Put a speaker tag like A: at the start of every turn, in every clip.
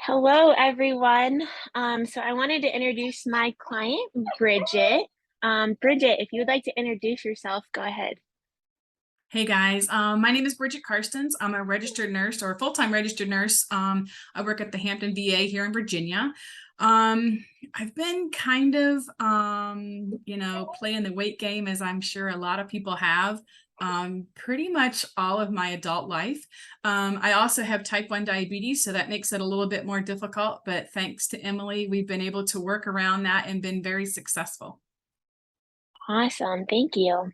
A: Hello, everyone. So I wanted to introduce my client, Bridget. Bridget, if you would like to introduce yourself, go ahead.
B: Hey guys, my name is Bridgette Karstens. I'm a registered nurse or a full-time registered nurse. I work at the Hampton VA here in Virginia. I've been kind of, playing the weight game, as I'm sure a lot of people have, pretty much all of my adult life. I also have type 1 diabetes, so that makes it a little bit more difficult, but thanks to Emily, we've been able to work around that and been very successful.
A: Awesome, thank you.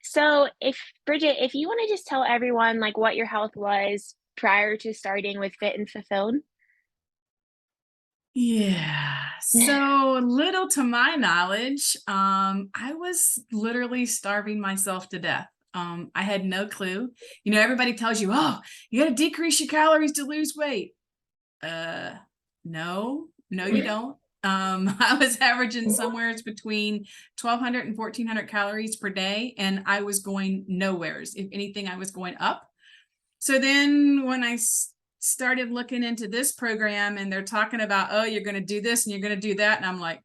A: So if Bridget, if you want to just tell everyone like what your health was prior to starting with Fit and Fulfilled.
B: Yeah. So little to my knowledge, I was literally starving myself to death. I had no clue. Everybody tells you, oh, you got to decrease your calories to lose weight. Uh, no, you don't. I was averaging somewhere between 1,200 and 1,400 calories per day, and I was going nowheres. If anything, I was going up. So then when I started looking into this program and they're talking about, oh, you're going to do this and you're going to do that. And I'm like,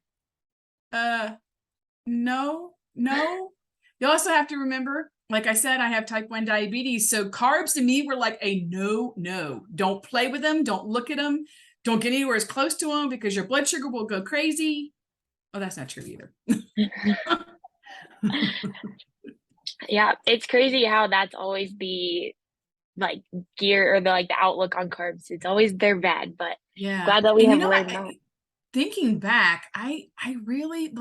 B: no, no. You also have to remember, like I said, I have type 1 diabetes. So carbs to me were like a no, no. Don't play with them. Don't look at them. Don't get anywhere as close to them because your blood sugar will go crazy. Oh, that's not true either.
A: Yeah, it's crazy how that's always the like gear or the outlook on carbs. It's always they're bad, but
B: Yeah.
A: glad that we
B: And
A: have learned that.
B: thinking back, I really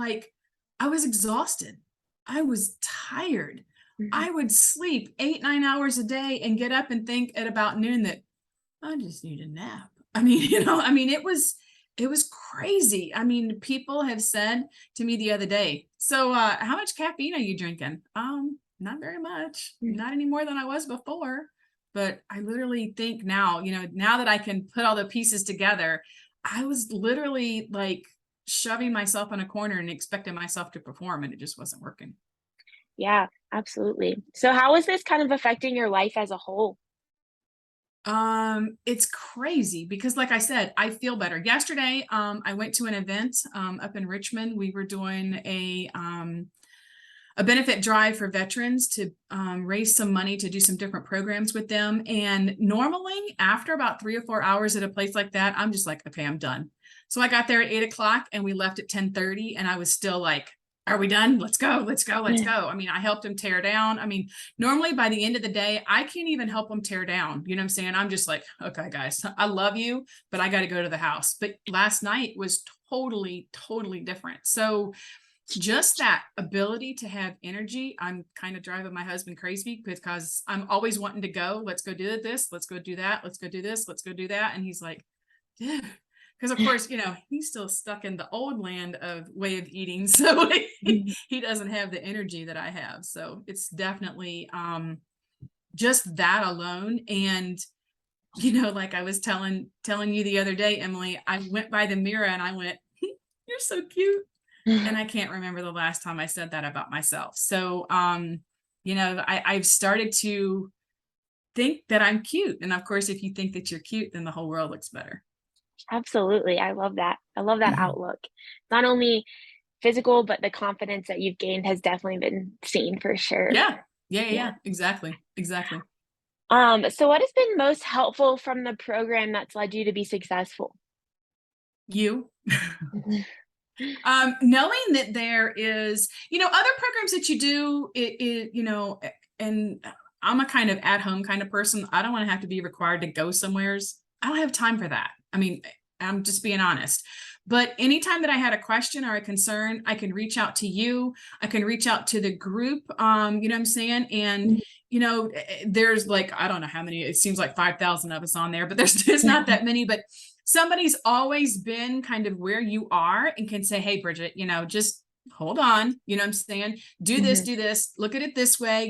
B: I was exhausted. I was tired.
A: Mhm.
B: I would sleep 8, 9 hours a day and get up and think at about noon that I just need a nap. I mean, it was crazy. I mean, people have said to me the other day, so how much caffeine are you drinking? Not very much, not any more than I was before. But I literally think now, now that I can put all the pieces together, I was literally like shoving myself in a corner and expecting myself to perform, and it just wasn't working.
A: Yeah, absolutely. So how is this kind of affecting your life as a whole?
B: It's crazy because like I said, I feel better. Yesterday, I went to an event up in Richmond. We were doing a benefit drive for veterans to raise some money to do some different programs with them. And normally after about 3 or 4 hours at a place like that, I'm just like, okay, I'm done. So I got there at 8 o'clock and we left at 10:30 and I was still like, are we done? Let's go, let's go, let's go. I mean, I helped him tear down. I mean, normally by the end of the day, I can't even help them tear down. You know what I'm saying? I'm just like, okay, guys, I love you, but I got to go to the house. But last night was totally, totally different. So just that ability to have energy, I'm kind of driving my husband crazy because I'm always wanting to go. Let's go do this. Let's go do that. Let's go do this. Let's go do that. And he's like, yeah. Because of course, he's still stuck in the old land of way of eating. So he doesn't have the energy that I have. So it's definitely just that alone. And like I was telling you the other day, Emily, I went by the mirror and I went, you're so cute. And I can't remember the last time I said that about myself. So I've started to think that I'm cute. And of course, if you think that you're cute, then the whole world looks better.
A: Absolutely. I love that. I love that
B: Mhm.
A: outlook. Not only physical, but the confidence that you've gained has definitely been seen for sure.
B: Yeah. Yeah, yeah,
A: Yeah.
B: yeah. Exactly. Exactly.
A: So what has been most helpful from the program that's led you to be successful?
B: You. Knowing that there is, other programs that you do, and I'm a kind of at home kind of person. I don't want to have to be required to go somewheres. I don't have time for that. I mean, I'm just being honest. But anytime that I had a question or a concern, I can reach out to you. I can reach out to the group. You know what I'm saying? And there's like, I don't know how many, it seems like 5,000 of us on there, but there's not that many, but somebody's always been kind of where you are and can say, hey, Bridget, just hold on. You know what I'm saying?
A: Mhm.
B: Do this, look at it this way,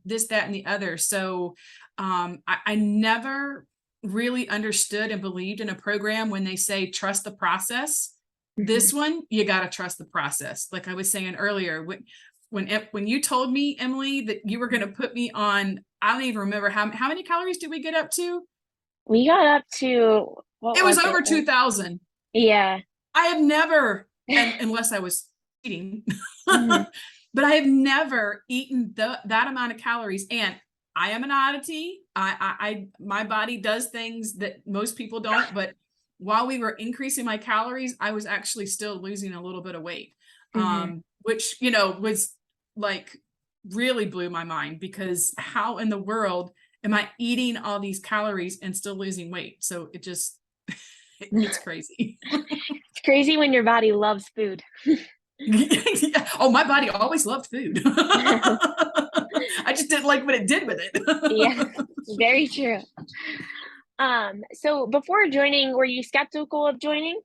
B: this, that, and the other. So I never really understood and believed in a program when they say trust the process. This
A: Mhm.
B: one, you got to trust the process. Like I was saying earlier, when you told me, Emily, that you were going to put me on, I don't even remember how many calories did we get up to?
A: We got up to, what
B: It was
A: was it?
B: over 2,000.
A: Yeah.
B: I have never, and unless I was eating,
A: Mhm.
B: but I have never eaten that amount of calories. And I am an oddity. My body does things that most people don't. But while we were increasing my calories, I was actually still losing a little bit of weight,
A: Mhm.
B: which was like really blew my mind, because how in the world am I eating all these calories and still losing weight? So it just it's crazy.
A: It's crazy when your body loves food.
B: Yeah. Oh, my body always loved food. I just didn't like what it did with
A: Yeah,
B: it.
A: very true. So before joining, were you skeptical of joining?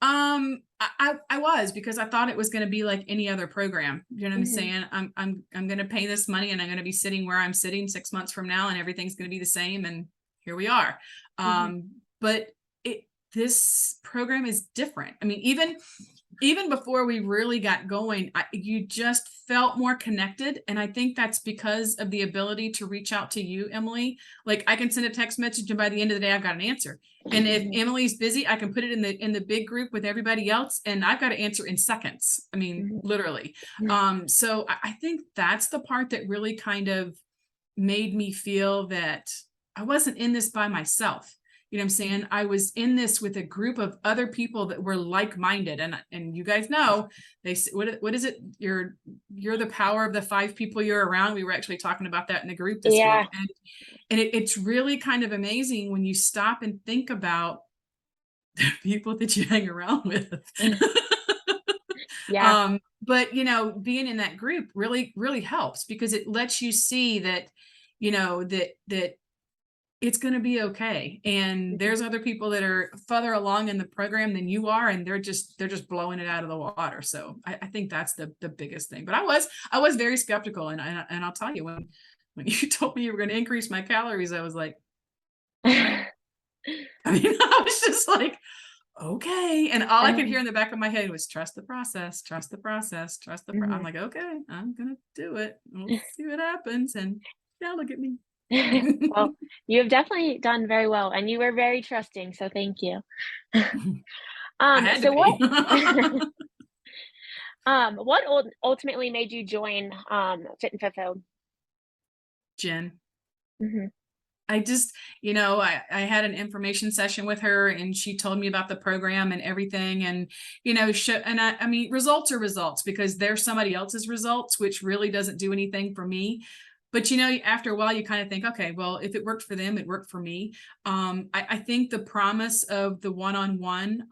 B: I was, because I thought it was going to be like any other program. You know what I'm
A: Mhm.
B: saying? I'm going to pay this money, and I'm going to be sitting where I'm sitting 6 months from now, and everything's going to be the same. And here we are.
A: Mhm.
B: But this program is different. I mean, even before we really got going, you just felt more connected. And I think that's because of the ability to reach out to you, Emily. Like, I can send a text message, and by the end of the day, I've got an answer. And if
A: Mhm.
B: Emily's busy, I can put it in the big group with everybody else, and I've got to answer in seconds. I mean,
A: Mhm.
B: literally.
A: Mhm.
B: So I think that's the part that really kind of made me feel that I wasn't in this by myself. You know what I'm saying? I was in this with a group of other people that were like-minded. And you guys know, they say, what is it? You're the power of the five people you're around. We were actually talking about that in the group this
A: Yeah.
B: week. And it's really kind of amazing when you stop and think about the people that you hang around with.
A: Mm. Yeah.
B: But being in that group really, really helps, because it lets you see that, that it's going to be okay. And
A: Mhm.
B: there's other people that are further along in the program than you are, and they're just blowing it out of the water. So I think that's the biggest thing. But I was very skeptical, and I'll tell you, when you told me you were going to increase my calories, I was like, what? I mean, I was just like, okay. And all I could hear in the back of my head was, trust the process, trust the process, I'm
A: Mhm.
B: like, okay, I'm gonna do it. We'll see what happens. And now look at me.
A: Well, you have definitely done very well, and you were very trusting, so thank you.
B: I had to
A: So
B: be.
A: what ultimately made you join Fit and Fulfilled?
B: Jen.
A: Mhm.
B: I just, I had an information session with her, and she told me about the program and everything. And, and I mean, results are results, because they're somebody else's results, which really doesn't do anything for me. But, after a while, you kind of think, okay, well, if it worked for them, it worked for me. I think the promise of the one-on-one,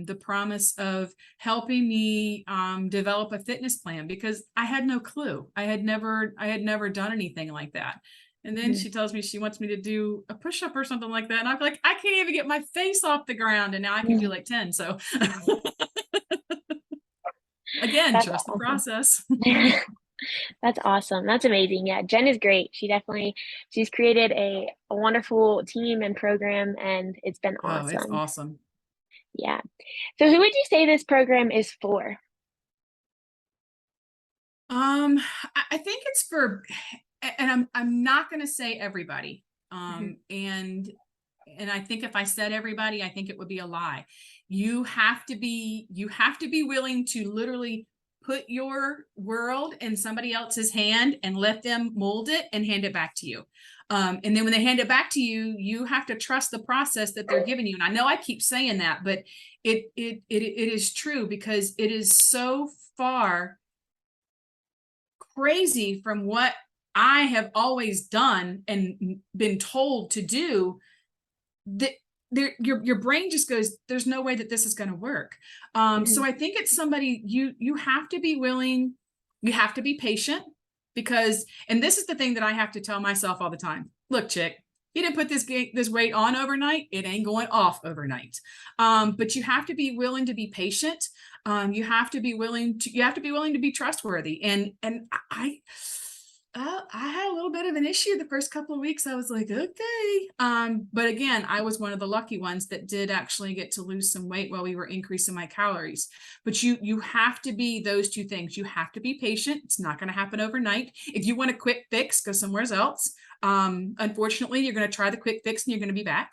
B: the promise of helping me develop a fitness plan, because I had no clue. I had never done anything like that. And then
A: Mhm.
B: she tells me she wants me to do a push-up or something like that. And I'm like, I can't even get my face off the ground. And now I can do
A: Mhm.
B: like 10. So again,
A: That's
B: trust the
A: awesome.
B: process.
A: That's awesome. That's amazing. Yeah, Jen is great. She's created a wonderful team and program, and it's been
B: Oh, it's
A: awesome.
B: awesome.
A: Yeah. So who would you say this program is for?
B: Um, I think it's for, and I'm not going to say everybody.
A: Mhm.
B: And I think if I said everybody, I think it would be a lie. You have to be willing to literally put your world in somebody else's hand and let them mold it and hand it back to you. And then when they hand it back to you, you have to trust the process that they're giving you. And I know I keep saying that, but it is true, because it is so far crazy from what I have always done and been told to do, that your brain just goes, there's no way that this is going to work. So
A: Mhm.
B: I think it's somebody, you have to be willing, you have to be patient, because, and this is the thing that I have to tell myself all the time. Look, chick, you didn't put this weight on overnight. It ain't going off overnight. But you have to be willing to be patient. You have to be willing to be trustworthy. And I had a little bit of an issue the first couple of weeks. I was like, okay. But again, I was one of the lucky ones that did actually get to lose some weight while we were increasing my calories. But you have to be those two things. You have to be patient. It's not going to happen overnight. If you want a quick fix, go somewhere else. Unfortunately, you're going to try the quick fix and you're going to be back.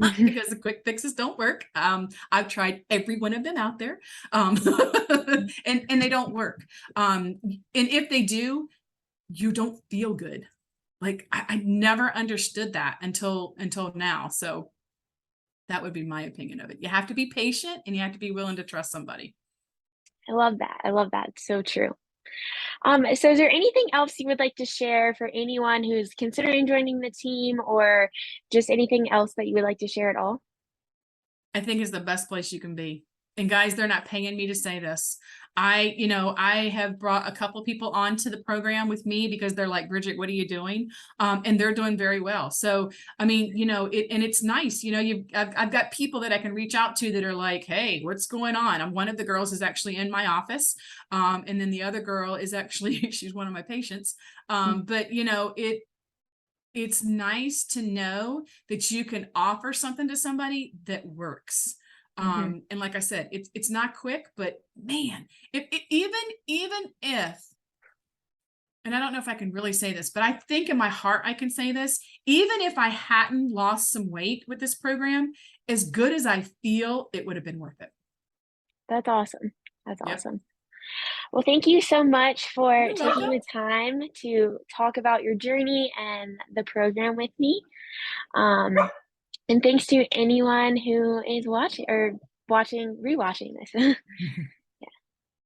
B: Because the quick fixes don't work. I've tried every one of them out there, and they don't work. And if they do, you don't feel good. Like I never understood that until now. So that would be my opinion of it. You have to be patient and you have to be willing to trust somebody.
A: I love that. I love that. It's so true. So is there anything else you would like to share for anyone who's considering joining the team or just anything else that you would like to share at all?
B: I think is the best place you can be. And guys, they're not paying me to say this. I have brought a couple people onto the program with me because they're like, Bridgette, what are you doing? And they're doing very well. So, I mean, and it's nice, I've got people that I can reach out to that are like, hey, what's going on? One of the girls is actually in my office. And then the other girl is actually, she's one of my patients. But it's nice to know that you can offer something to somebody that works.
A: Mm-hmm.
B: And like I said, it's not quick, but man, even if, and I don't know if I can really say this, but I think in my heart I can say this, even if I hadn't lost some weight with this program, as good as I feel, it would have been worth it.
A: That's awesome. That's
B: Yep.
A: awesome. Well, thank you so much for
B: You're
A: taking
B: welcome.
A: the time to talk about your journey and the program with me. Um, and thanks to anyone who is watching or rewatching this.